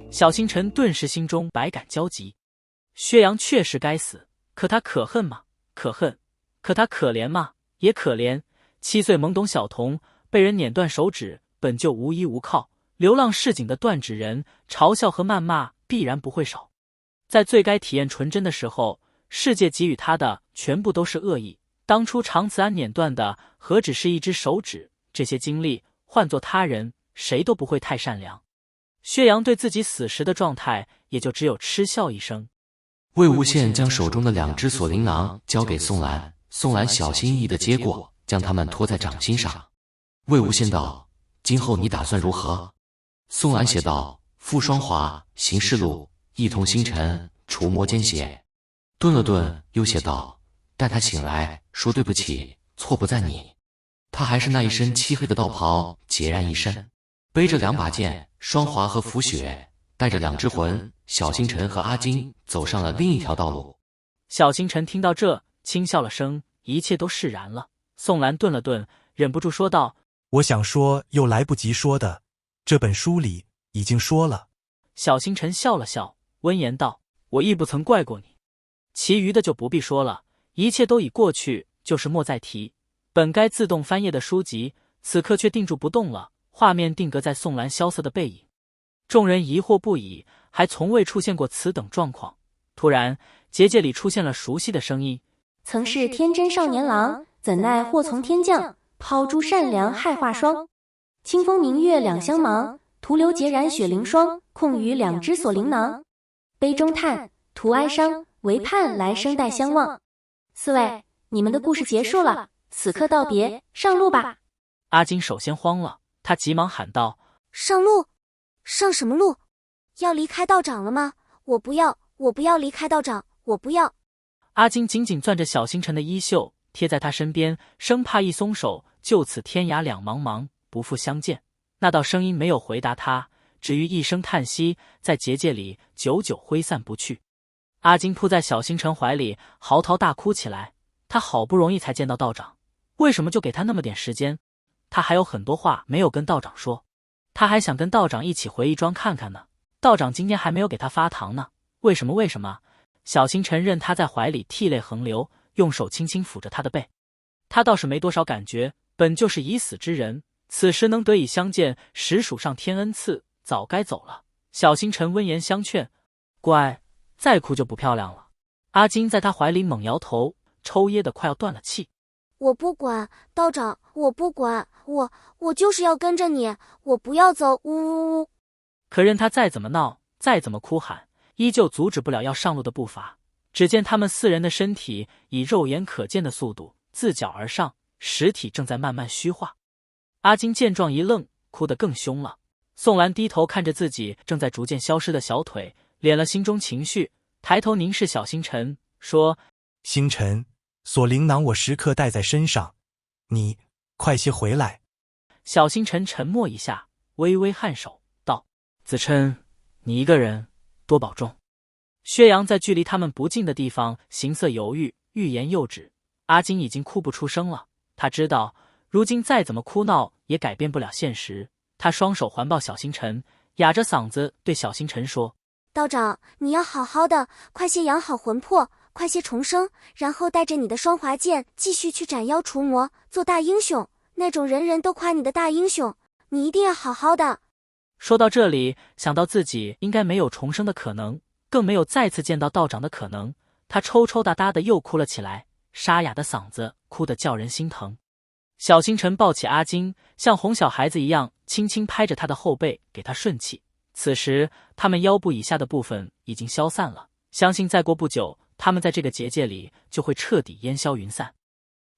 小星辰顿时心中百感交集。薛洋确实该死，可他可恨吗？可恨。可他可怜吗？也可怜。7岁懵懂小童，被人碾断手指，本就无依无靠，流浪市井的断指人，嘲笑和谩骂必然不会少。在最该体验纯真的时候，世界给予他的全部都是恶意。当初常慈庵碾断的何止是一只手指？这些经历换作他人，谁都不会太善良。薛洋对自己死时的状态，也就只有嗤笑一声。魏无羡将手中的2只锁灵囊交给宋兰，宋兰小心翼翼地接过，将它们托在掌心上。魏无羡道：“今后你打算如何？”宋兰写道：“傅双华，行事路，一同星辰，除魔奸邪。”顿了顿，又写道：“待他醒来，说对不起，错不在你。”他还是那一身漆黑的道袍，孑然一身，背着2把剑，双华和浮雪带着2只魂，小星辰和阿金走上了另一条道路。小星辰听到这，轻笑了声，一切都释然了。宋兰顿了顿，忍不住说道：“我想说又来不及说的，这本书里已经说了。”小星辰笑了笑，温言道：“我亦不曾怪过你，其余的就不必说了，一切都已过去，就是莫再提。”本该自动翻页的书籍，此刻却定住不动了，画面定格在宋兰萧瑟的背影。众人疑惑不已，还从未出现过此等状况。突然，结界里出现了熟悉的声音：“曾是天真少年郎，怎奈祸从天降，抛诸善良害化霜。清风明月两相忙，徒留孑然雪凌霜，空余2只锁灵囊。杯中叹，徒哀伤，唯盼来生待相望。4位，你们的故事结束了。此刻道别，上路吧。”阿金首先慌了，他急忙喊道：“上路？上什么路？要离开道长了吗？我不要，我不要离开道长，我不要。”阿金紧紧攥着小星辰的衣袖，贴在他身边，生怕一松手，就此天涯两茫茫，不复相见。那道声音没有回答他，只于一声叹息，在结界里久久挥散不去。阿金扑在小星辰怀里，嚎啕大哭起来。他好不容易才见到道长，为什么就给他那么点时间？他还有很多话没有跟道长说，他还想跟道长一起回义庄看看呢。道长今天还没有给他发糖呢，为什么？小星辰任他在怀里涕泪横流，用手轻轻抚着他的背。他倒是没多少感觉，本就是已死之人，此时能得以相见，实属上天恩赐，早该走了。小星辰温言相劝：“乖，再哭就不漂亮了。”阿金在他怀里猛摇头，抽噎得快要断了气。“我不管，道长，我不管，我就是要跟着你，我不要走，呜呜呜！”可任他再怎么闹，再怎么哭喊，依旧阻止不了要上路的步伐。只见他们4人的身体以肉眼可见的速度自脚而上，实体正在慢慢虚化。阿金见状一愣，哭得更凶了。宋兰低头看着自己正在逐渐消失的小腿，敛了心中情绪，抬头凝视小星辰，说：“星辰，锁灵囊我时刻带在身上，你快些回来。”小星辰沉默一下，微微颔首道：“子琛，你一个人多保重。”薛洋在距离他们不近的地方行色犹豫，欲言又止。阿金已经哭不出声了，他知道如今再怎么哭闹也改变不了现实。他双手环抱小星辰，哑着嗓子对小星辰说：“道长，你要好好的，快些养好魂魄，快些重生，然后带着你的双华剑继续去斩妖除魔，做大英雄，那种人人都夸你的大英雄，你一定要好好的。”说到这里，想到自己应该没有重生的可能，更没有再次见到道长的可能，他抽抽搭搭的又哭了起来，沙哑的嗓子哭得叫人心疼。小星辰抱起阿金，像哄小孩子一样轻轻拍着他的后背，给他顺气。此时他们腰部以下的部分已经消散了，相信再过不久，他们在这个结界里就会彻底烟消云散。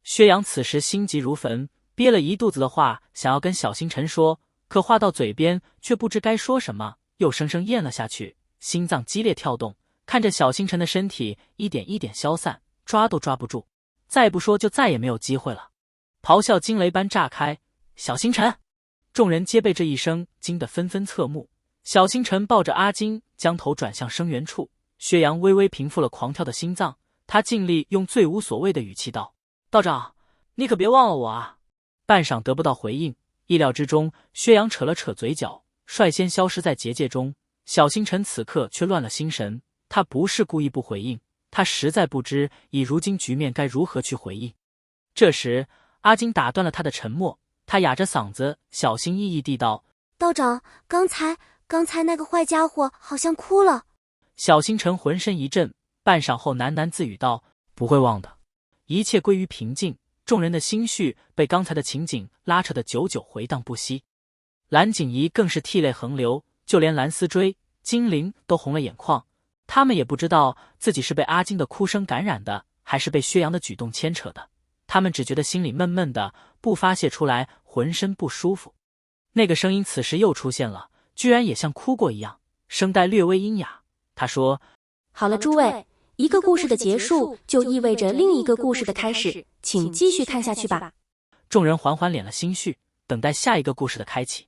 薛洋此时心急如焚，憋了一肚子的话想要跟小星辰说，可话到嘴边却不知该说什么，又生生咽了下去，心脏激烈跳动，看着小星辰的身体一点一点消散，抓都抓不住，再不说就再也没有机会了。咆哮惊雷般炸开，小星辰！众人皆被这一声惊得纷纷侧目。小星辰抱着阿金，将头转向生源处。薛洋微微平复了狂跳的心脏，他尽力用最无所谓的语气道：“道长，你可别忘了我啊！”半晌得不到回应，意料之中，薛洋扯了扯嘴角，率先消失在结界中。小星辰此刻却乱了心神，他不是故意不回应，他实在不知以如今局面该如何去回应。这时，阿金打断了他的沉默，他哑着嗓子，小心翼翼地道：“道长，刚才那个坏家伙好像哭了。”小星辰浑身一震，半晌后喃喃自语道：“不会忘的。”一切归于平静，众人的心绪被刚才的情景拉扯得久久回荡不息。蓝景怡更是涕泪横流，就连蓝思追、金灵都红了眼眶。他们也不知道自己是被阿金的哭声感染的，还是被薛洋的举动牵扯的。他们只觉得心里闷闷的，不发泄出来，浑身不舒服。那个声音此时又出现了，居然也像哭过一样，声带略微阴哑。他说：“好了，诸位，一个故事的结束就意味着另一个故事的开始，请继续看下去吧。”众人缓缓敛了心绪，等待下一个故事的开启。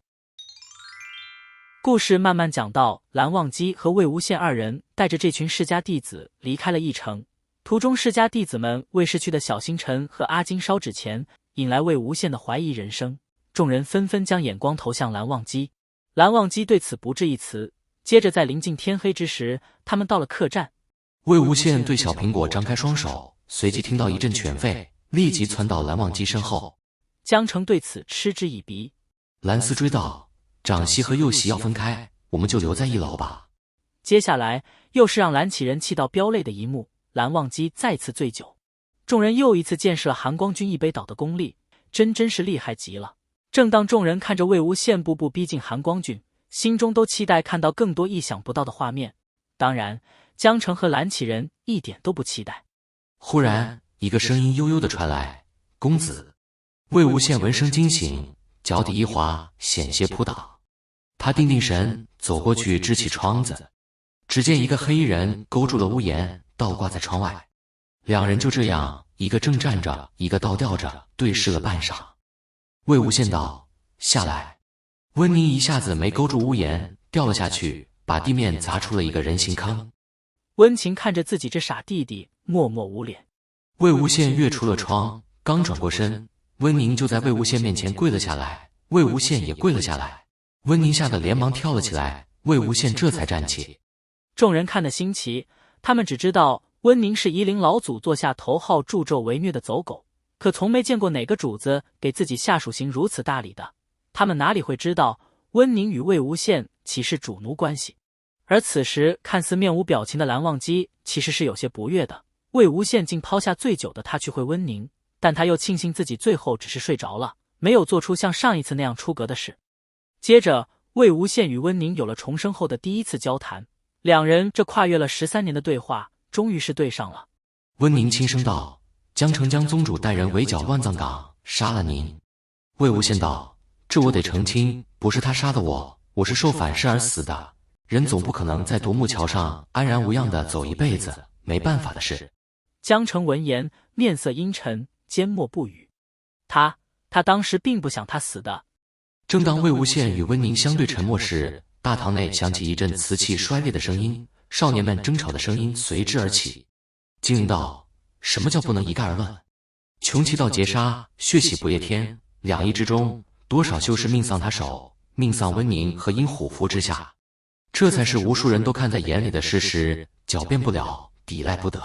故事慢慢讲到，蓝忘机和魏无羡二人带着这群世家弟子离开了驿城。途中，世家弟子们为逝去的小星辰和阿金烧纸钱，引来魏无羡的怀疑人生。众人纷纷将眼光投向蓝忘机。蓝忘机对此不置一词。接着，在临近天黑之时，他们到了客栈。魏无羡对小苹果张开双手，随即听到一阵犬吠，立即窜到蓝忘机身后。江澄对此嗤之以鼻。蓝思追道：“长媳和幼媳要分开，我们就留在一楼吧。”接下来又是让蓝启仁气到飙泪的一幕，蓝忘机再次醉酒。众人又一次见识了韩光君一杯倒的功力，真是厉害极了。正当众人看着魏无羡步步逼近韩光君，心中都期待看到更多意想不到的画面。当然，江澄和蓝启仁一点都不期待。忽然，一个声音悠悠地传来：“公子！”魏无羡闻声惊醒，脚底一滑，险些扑倒。他定定神，走过去支起窗子，只见一个黑衣人勾住了屋檐，倒挂在窗外。两人就这样，一个正站着，一个倒吊着，对视了半晌。魏无羡道：“下来。”温宁一下子没勾住屋檐，掉了下去，把地面砸出了一个人形坑。温情看着自己这傻弟弟，默默无脸。魏无羡跃出了窗，刚转过身，温宁就在魏无羡面前跪了下来，魏无羡也跪了下来。温宁吓得连忙跳了起来，魏无羡这才站起。众人看得新奇，他们只知道温宁是夷陵老祖座下头号助纣为虐的走狗，可从没见过哪个主子给自己下属行如此大礼的。他们哪里会知道温宁与魏无羡岂是主奴关系？而此时看似面无表情的蓝忘机其实是有些不悦的。魏无羡竟抛下醉酒的他去会温宁，但他又庆幸自己最后只是睡着了，没有做出像上一次那样出格的事。接着，魏无羡与温宁有了重生后的第一次交谈，两人这跨越了13年的对话，终于是对上了。温宁轻声道：“江澄江宗主带人围剿乱葬岗，杀了您。”魏无羡道：“这我得澄清，不是他杀的我，我是受反噬而死的。人总不可能在独木桥上安然无恙的走一辈子，没办法的事。”江澄闻言，面色阴沉，缄默不语。他当时并不想他死的。正当魏无羡与温宁相对沉默时，大堂内响起一阵瓷器衰裂的声音，少年们争吵的声音随之而起。金灵道：“什么叫不能一概而论？穷奇道劫杀，血洗不夜天，两役之中，多少修士命丧他手，命丧温宁和因虎符之下，这才是无数人都看在眼里的事实，狡辩不了，抵赖不得。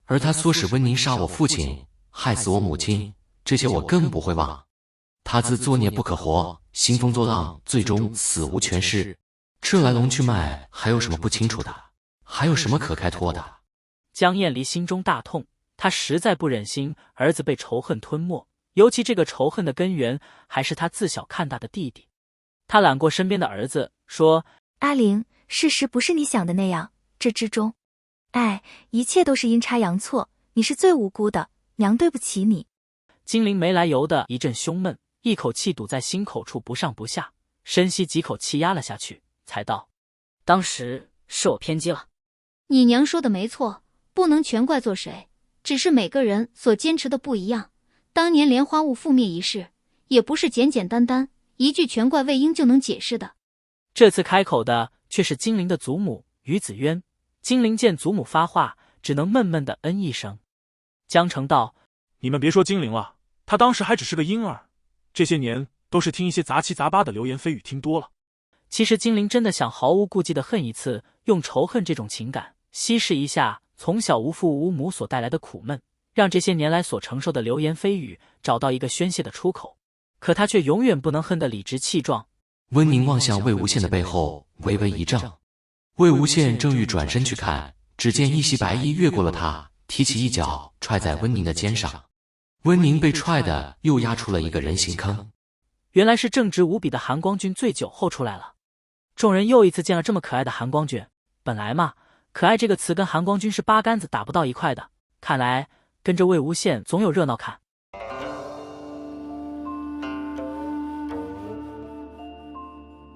而他唆使温宁杀我父亲，害死我母亲，这些我更不会忘。他自作孽不可活，兴风作浪，最终死无全尸。这来龙去脉还有什么不清楚的？还有什么可开脱的？”江厌离心中大痛，他实在不忍心儿子被仇恨吞没，尤其这个仇恨的根源还是他自小看大的弟弟。他揽过身边的儿子，说：“阿玲，事实不是你想的那样，这之中，一切都是阴差阳错，你是最无辜的，娘对不起你。”金陵没来由的一阵胸闷，一口气堵在心口处不上不下，深吸几口气压了下去，才道：“当时是我偏激了。”你娘说的没错，不能全怪做谁，只是每个人所坚持的不一样。当年莲花坞覆灭一事，也不是简简单单一句全怪魏婴就能解释的。这次开口的却是金陵的祖母于子渊。金陵见祖母发话，只能闷闷的嗯一声。江澄道：“你们别说金陵了，他当时还只是个婴儿，这些年都是听一些杂七杂八的流言蜚语听多了。”其实精灵真的想毫无顾忌地恨一次，用仇恨这种情感稀释一下从小无父无母所带来的苦闷，让这些年来所承受的流言蜚语找到一个宣泄的出口。可他却永远不能恨得理直气壮。温宁望向魏无羡的背后，微微一怔。魏无羡正欲转身去看，只见一袭白衣越过了他，提起一脚踹在温宁的肩上。温宁被踹的又压出了一个人形坑。原来是正直无比的韩光君醉酒后出来了。众人又一次见了这么可爱的韩光君。本来嘛，可爱这个词跟韩光君是八竿子打不到一块的，看来跟着魏无羡总有热闹看。